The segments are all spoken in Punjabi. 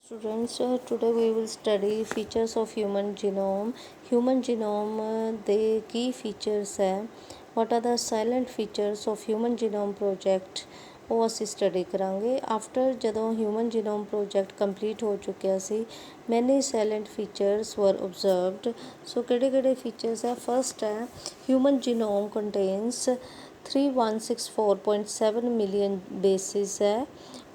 Students, today we will study features of human genome. Human genome ਦੇ ਕੀ features ਹੈ, what are the silent features of human genome project, ਉਹ ਅਸੀਂ ਸਟੱਡੀ ਕਰਾਂਗੇ। ਆਫਟਰ ਜਦੋਂ ਹਿਊਮਨ ਜੀਨੋਮ ਪ੍ਰੋਜੈਕਟ ਕੰਪਲੀਟ ਹੋ ਚੁੱਕਿਆ ਸੀ, ਮੈਨੀ ਸਾਇਲੈਂਟ ਫੀਚਰਸ ਵਰ ਓਬਜ਼ਰਵਡ। ਸੋ ਕਿਹੜੇ ਫੀਚਰਸ ਹੈ? ਫਸਟ ਹੈ, human genome contains 3164.7 million basis ਹੈ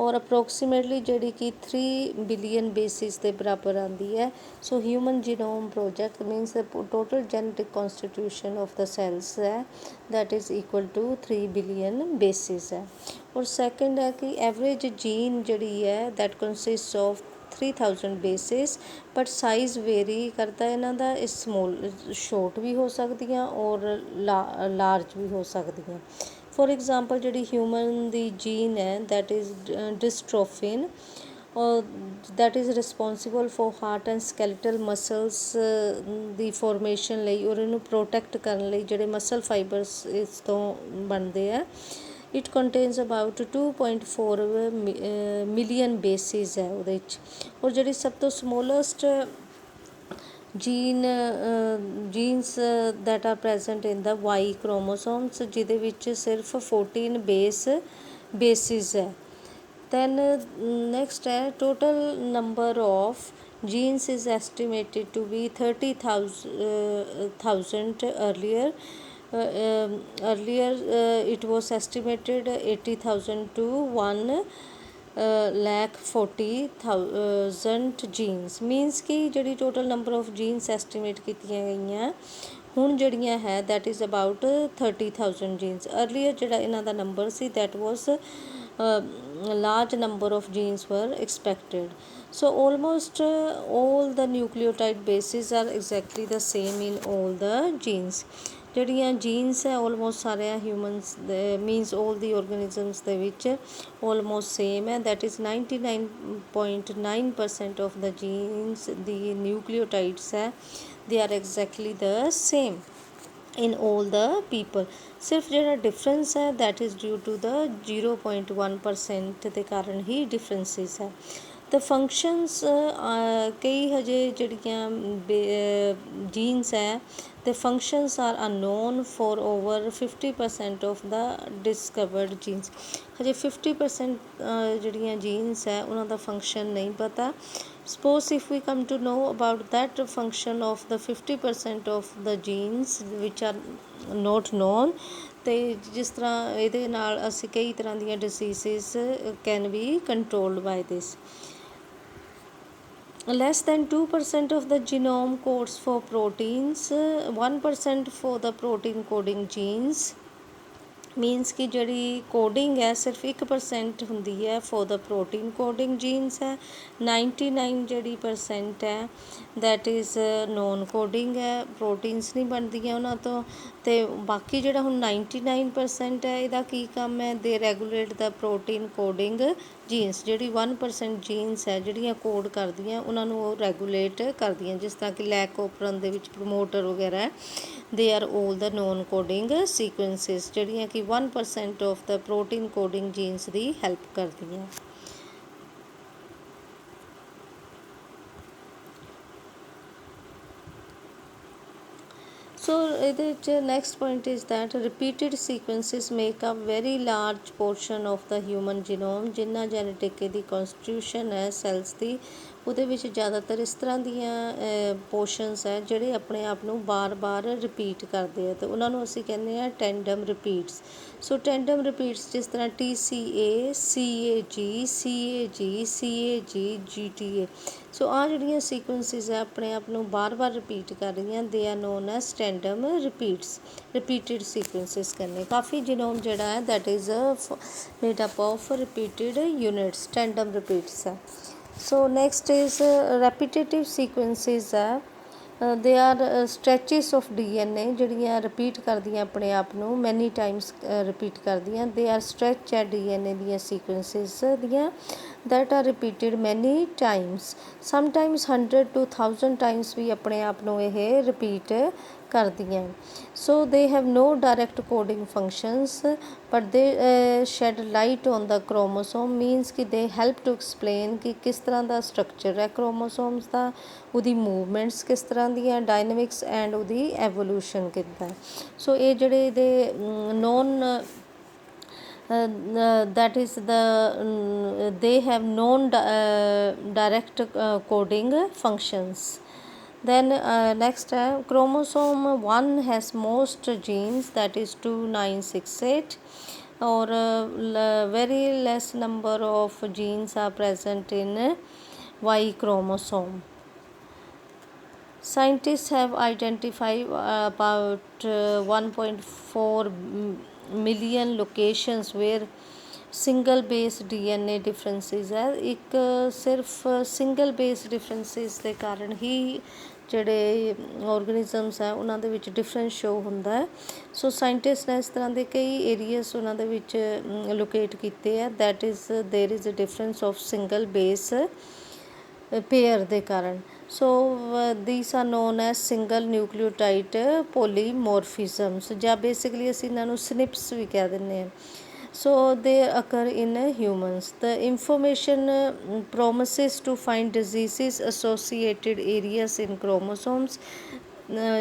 ਔਰ ਅਪਰੋਕਸੀਮੇਟਲੀ ਜਿਹੜੀ ਕਿ 3 ਬਿਲੀਅਨ ਬੇਸਿਸ ਦੇ ਬਰਾਬਰ ਆਉਂਦੀ ਹੈ। So human genome project means total genetic constitution of the cells ਹੈ that is equal to 3 billion bases ਹੈ। ਔਰ ਸੈਕਿੰਡ ਹੈ ਕਿ ਐਵਰੇਜ ਜੀਨ ਜਿਹੜੀ ਹੈ that consists of 3000 bases but size vary ਕਰਦਾ ਇਹਨਾਂ ਦਾ, ਇਹ ਸਮੋਲ ਸ਼ੋਰਟ ਵੀ ਹੋ ਸਕਦੀਆਂ ਔਰ ਲਾਰਜ ਵੀ ਹੋ ਸਕਦੀਆਂ। ਫੋਰ ਐਗਜ਼ਾਮਪਲ ਜਿਹੜੀ ਹਿਊਮਨ ਦੀ ਜੀਨ ਹੈ that is dystrophin that is responsible for heart and skeletal muscles the formation ਲਈ ਔਰ ਇਹਨੂੰ ਪ੍ਰੋਟੈਕਟ ਕਰਨ ਲਈ ਜਿਹੜੇ ਮਸਲ ਫਾਈਬਰਸ ਇਸ ਤੋਂ ਬਣਦੇ ਆ। It contains about 2.4 million basis ਹੈ ਉਹਦੇ 'ਚ। ਔਰ ਜਿਹੜੀ ਸਭ ਤੋਂ smallest jeans that are present in the Y chromosomes ਜਿਹਦੇ ਵਿੱਚ ਸਿਰਫ 14 ਬੇਸਿਸ ਹੈ। then next ਹੈ total number of genes is estimated to be 30,000 earlier. It was estimated 80,000 to 1,40,000 genes means ਕਿ ਜਿਹੜੀ total number of genes estimate ਕੀਤੀਆਂ ਗਈਆਂ ਹੁਣ ਜਿਹੜੀਆਂ ਹੈ that is about 30,000 genes। earlier ਜਿਹੜਾ ਇਹਨਾਂ ਦਾ ਨੰਬਰ ਸੀ that was large number of genes were expected. So almost all the nucleotide bases are exactly the same in all the genes. ਜਿਹੜੀਆਂ ਜੀਨਸ ਹੈ ਆਲਮੋਸਟ ਸਾਰਿਆਂ ਹਿਊਮਨਸ ਦੇ ਮੀਨਸ ਆਲ ਦੀ ਔਰਗੈਨਿਜ਼ਮਸ ਦੇ ਵਿੱਚ ਆਲਮੋਸਟ ਸੇਮ ਹੈ that is 99.9% of the genes ਦੀ ਨਿਊਕਲੀਓਟਾਈਡਸ ਹੈ they are exactly the same in all the people। ਸਿਰਫ ਜਿਹੜਾ ਡਿਫਰੈਂਸ ਹੈ that is due to the 0.1% ਦੇ ਕਾਰਨ ਹੀ ਡਿਫਰੈਂਸਿਸ ਹੈ। the functions ਕਈ ਹਜੇ ਜਿਹੜੀਆਂ ਜੀਨਸ ਹੈ the functions are unknown for over 50% of the discovered genes। ਹਜੇ 50% ਜਿਹੜੀਆਂ ਜੀਨਸ ਹੈ ਉਹਨਾਂ ਦਾ ਫੰਕਸ਼ਨ ਨਹੀਂ ਪਤਾ। suppose if we come to know about that function of the 50% of the genes which are not known ਤੇ ਜਿਸ ਤਰ੍ਹਾਂ ਇਹਦੇ ਨਾਲ ਅਸੀਂ ਕਈ ਤਰ੍ਹਾਂ ਦੀਆਂ diseases can be controlled by this। less than 2% of the genome codes for proteins, 1% for the protein coding genes means ਕਿ ਜਿਹੜੀ ਕੋਡਿੰਗ ਹੈ ਸਿਰਫ 1% ਹੁੰਦੀ ਹੈ for the protein coding genes ਹੈ। 99 ਜਿਹੜੀ percent ਹੈ that is non coding ਹੈ, ਪ੍ਰੋਟੀਨਸ ਨਹੀਂ ਬਣਦੀਆਂ ਉਹਨਾਂ ਤੋਂ। ਅਤੇ ਬਾਕੀ ਜਿਹੜਾ ਹੁਣ 99% ਹੈ ਇਹਦਾ ਕੀ ਕੰਮ ਹੈ? ਦੇ ਰੈਗੂਲੇਟ ਦਾ ਪ੍ਰੋਟੀਨ ਕੋਡਿੰਗ ਜੀਨਸ। ਜਿਹੜੀ 1% ਜੀਨਸ ਹੈ ਜਿਹੜੀਆਂ ਕੋਡ ਕਰਦੀਆਂ ਉਹਨਾਂ ਨੂੰ ਉਹ ਰੈਗੂਲੇਟ ਕਰਦੀਆਂ, ਜਿਸ ਤਰ੍ਹਾਂ ਕਿ ਲੈਕੋਪਰਨ ਦੇ ਵਿੱਚ ਪ੍ਰਮੋਟਰ ਵਗੈਰਾ they are all the non coding sequences ਜਿਹੜੀਆਂ ਕਿ 1% of the protein coding genes ਦੀ ਹੈਲਪ ਕਰਦੀਆਂ। ਸੋ ਇਹਦੇ ਵਿੱਚ next point is that repeated sequences make a very large portion of the human genome. ਜਿੰਨਾ ਜੈਨੇਟਿਕ ਦੀ ਕੌਨਸਟੀਟਿਊਸ਼ਨ ਹੈ ਸੈਲਸ ਦੀ ਉਹਦੇ ਵਿੱਚ ਜ਼ਿਆਦਾਤਰ ਇਸ ਤਰ੍ਹਾਂ ਦੀਆਂ ਪੋਰਸ਼ਨਸ ਹੈ ਜਿਹੜੇ ਆਪਣੇ ਆਪ ਨੂੰ ਬਾਰ-ਬਾਰ ਰਿਪੀਟ ਕਰਦੇ ਆ ਅਤੇ ਉਹਨਾਂ ਨੂੰ ਅਸੀਂ ਕਹਿੰਦੇ ਹਾਂ ਟੈਂਡਮ ਰਿਪੀਟਸ। ਸੋ ਟੈਂਡਮ ਰਿਪੀਟਸ ਜਿਸ ਤਰ੍ਹਾਂ TCA, CAG, CAG, CAG, GTA। ਸੋ ਆਹ ਜਿਹੜੀਆਂ ਸੀਕੁਐਂਸਿਸ ਹੈ ਆਪਣੇ ਆਪ ਨੂੰ ਬਾਰ-ਬਾਰ ਰਿਪੀਟ ਕਰ ਰਹੀਆਂ they are known as tandem repeats. Repeated ਸੀਕੁਐਂਸਿਸ ਕਰਨੇ ਕਾਫੀ ਜੀਨੋਮ ਜਿਹੜਾ ਹੈ that is made up of repeated units, tandem repeats ਹੈ। so next is repetitive sequences ਹੈ they are stretches of DNA ਜਿਹੜੀਆਂ ਰਿਪੀਟ ਕਰਦੀਆਂ ਆਪਣੇ ਆਪ ਨੂੰ many times ਰਿਪੀਟ ਕਰਦੀਆਂ। they are stretch ਹੈ DNA ਦੀਆਂ sequences ਦੀਆਂ that are repeated many times, sometimes 100 to 1000 times ਵੀ ਆਪਣੇ ਆਪ ਨੂੰ ਇਹ repeat ਕਰਦੀਆਂ। So they have no direct coding functions but they shed light on the chromosome, means कि they help to explain कि किस तरह ਦਾ structure ਹੈ chromosomes ਦਾ, ਉਹਦੀ movements ਕਿਸ ਤਰ੍ਹਾਂ ਦੀਆਂ, dynamics and ਉਹਦੀ evolution ਕਿੱਦਾਂ। ਸੋ ਇਹ ਜਿਹੜੇ ਇਹਦੇ known that is they have known direct coding functions। Then next chromosome 1 has most genes, that is 2968, or very less number of genes are present in Y chromosome। Scientists have identified about 1.4 million locations where single base DNA differences ਹੈ। ਇੱਕ ਸਿਰਫ ਸਿੰਗਲ ਬੇਸ ਡਿਫਰੈਂਸਿਸ ਦੇ ਕਾਰਨ ਹੀ ਜਿਹੜੇ ਔਰਗੈਨਿਜ਼ਮਸ ਹੈ ਉਹਨਾਂ ਦੇ ਵਿੱਚ ਡਿਫਰੈਂਸ ਸ਼ੋ ਹੁੰਦਾ ਹੈ। ਸੋ ਸਾਇੰਟਿਸਟ ਨੇ ਇਸ ਤਰ੍ਹਾਂ ਦੇ ਕਈ ਏਰੀਆਸ ਉਹਨਾਂ ਦੇ ਵਿੱਚ ਲੋਕੇਟ ਕੀਤੇ ਹੈ, that is there is a difference of single base pair ਦੇ ਕਾਰਨ। So these are known as single nucleotide polymorphisms, ਜਾਂ ਬੇਸਿਕਲੀ ਅਸੀਂ ਇਹਨਾਂ ਨੂੰ ਸਨਿਪਸ ਵੀ ਕਹਿ ਦਿੰਦੇ ਹਾਂ। So they occur in humans। The information promises to find diseases associated areas in chromosomes।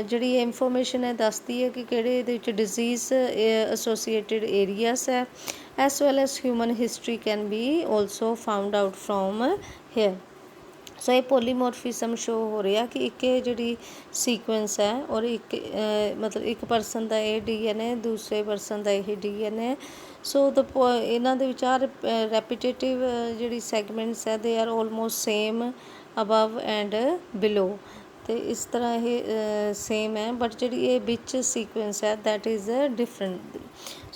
ਜਿਹੜੀ ਇਨਫੋਰਮੇਸ਼ਨ ਹੈ ਦੱਸਦੀ ਹੈ ਕਿ ਕਿਹੜੇ ਇਹਦੇ ਵਿੱਚ ਡਿਜ਼ੀਜ਼ ਐਸੋਸੀਏਟਿਡ ਏਰੀਆਸ ਹੈ, as well as human history can be also found out from here. So ਇਹ ਪੋਲੀਮੋਰਫਿਜ਼ਮ ਸ਼ੋ ਹੋ ਰਿਹਾ ਕਿ ਇੱਕ ਜਿਹੜੀ ਸੀਕੁਐਂਸ ਹੈ ਔਰ ਇੱਕ ਮਤਲਬ ਇੱਕ ਪਰਸਨ ਦਾ ਇਹ DNA, ਦੂਸਰੇ ਪਰਸਨ ਦਾ ਇਹ DNA। ਸੋ ਇਹਨਾਂ ਦੇ ਵਿਚਾਰ ਰੈਪੀਟੇਟਿਵ ਜਿਹੜੀ ਸੈਗਮੈਂਟਸ ਹੈ they are almost same above and below, ਅਤੇ ਇਸ ਤਰ੍ਹਾਂ ਇਹ ਸੇਮ ਹੈ, ਬਟ ਜਿਹੜੀ ਇਹ ਵਿੱਚ ਸੀਕੁਐਂਸ ਹੈ that is different.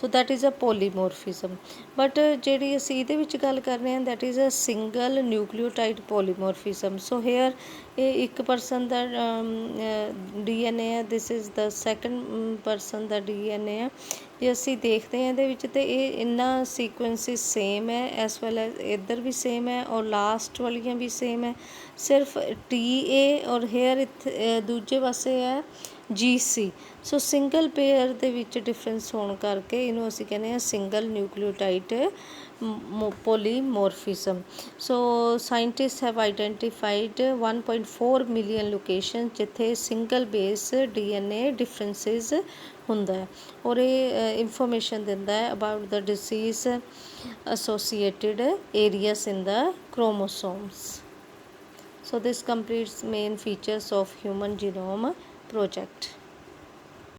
So that is a polymorphism. But ਜਿਹੜੀ ਅਸੀਂ ਇਹਦੇ ਵਿੱਚ ਗੱਲ ਕਰ ਰਹੇ ਹਾਂ that is a single nucleotide polymorphism. So here ਇਹ ਇੱਕ ਪਰਸਨ ਦਾ DNA ਹੈ, this is the second person ਦਾ DNA ਹੈ। ਜੇ ਅਸੀਂ ਦੇਖਦੇ ਹਾਂ ਇਹਦੇ ਵਿੱਚ ਤਾਂ ਇਹ ਇੰਨਾ ਸੀਕੁਐਂਸਿਸ ਸੇਮ ਹੈ, ਐਸ ਵੈਲ ਐਜ਼ ਇੱਧਰ ਵੀ ਸੇਮ ਹੈ ਔਰ ਲਾਸਟ ਵਾਲੀਆਂ ਵੀ ਸੇਮ ਹੈ। ਸਿਰਫ TA ਔਰ ਹੇਅਰ ਇੱਥੇ ਦੂਜੇ ਪਾਸੇ ਹੈ GC। ਸੋ ਸਿੰਗਲ ਪੇਅਰ ਦੇ ਵਿੱਚ ਡਿਫਰੈਂਸ ਹੋਣ ਕਰਕੇ ਇਹਨੂੰ ਅਸੀਂ ਕਹਿੰਦੇ ਹਾਂ single nucleotide polymorphism। So scientists have identified 1.4 million locations ਜਿੱਥੇ ਸਿੰਗਲ ਬੇਸ DNA differences ਹੁੰਦਾ ਹੈ, ਔਰ ਇਹ ਇਨਫੋਰਮੇਸ਼ਨ ਦਿੰਦਾ ਹੈ about the disease associated areas in the chromosomes। So this completes main features of Human Genome Project।